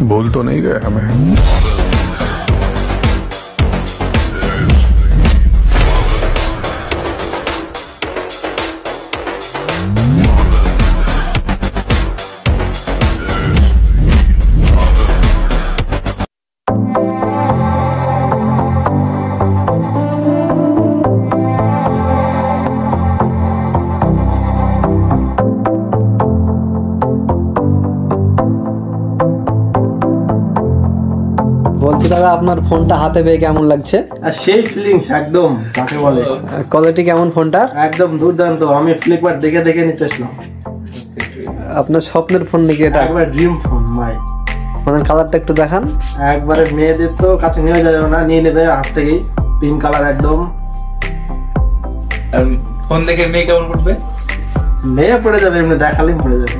भूल तो नहीं गया मैं। বলছি দাদা, আপনার ফোনটা হাতে পেয়ে কেমন লাগছে? আর সেই ফিলিংস একদম যাকে বলে। কোয়ালিটি কেমন ফোনটা? একদম দুর্দান্ত। আমি ফ্লিপকার্ট দেখে দেখে নিতেছিলাম। আপনার স্বপ্নের ফোন নাকি এটা? একবার ড্রিম ফোন মাই। মানে কালারটা একটু দেখান। একবারে মেয়েদের তো কাছে নিয়ে যাবে না, নিয়ে নেবে হাত থেকেই। পিঙ্ক কালার একদম। ফোন দেখে মেয়ে কেমন করবে? মেয়ে পড়ে যাবে, এমনি দেখালেই পড়ে যাবে।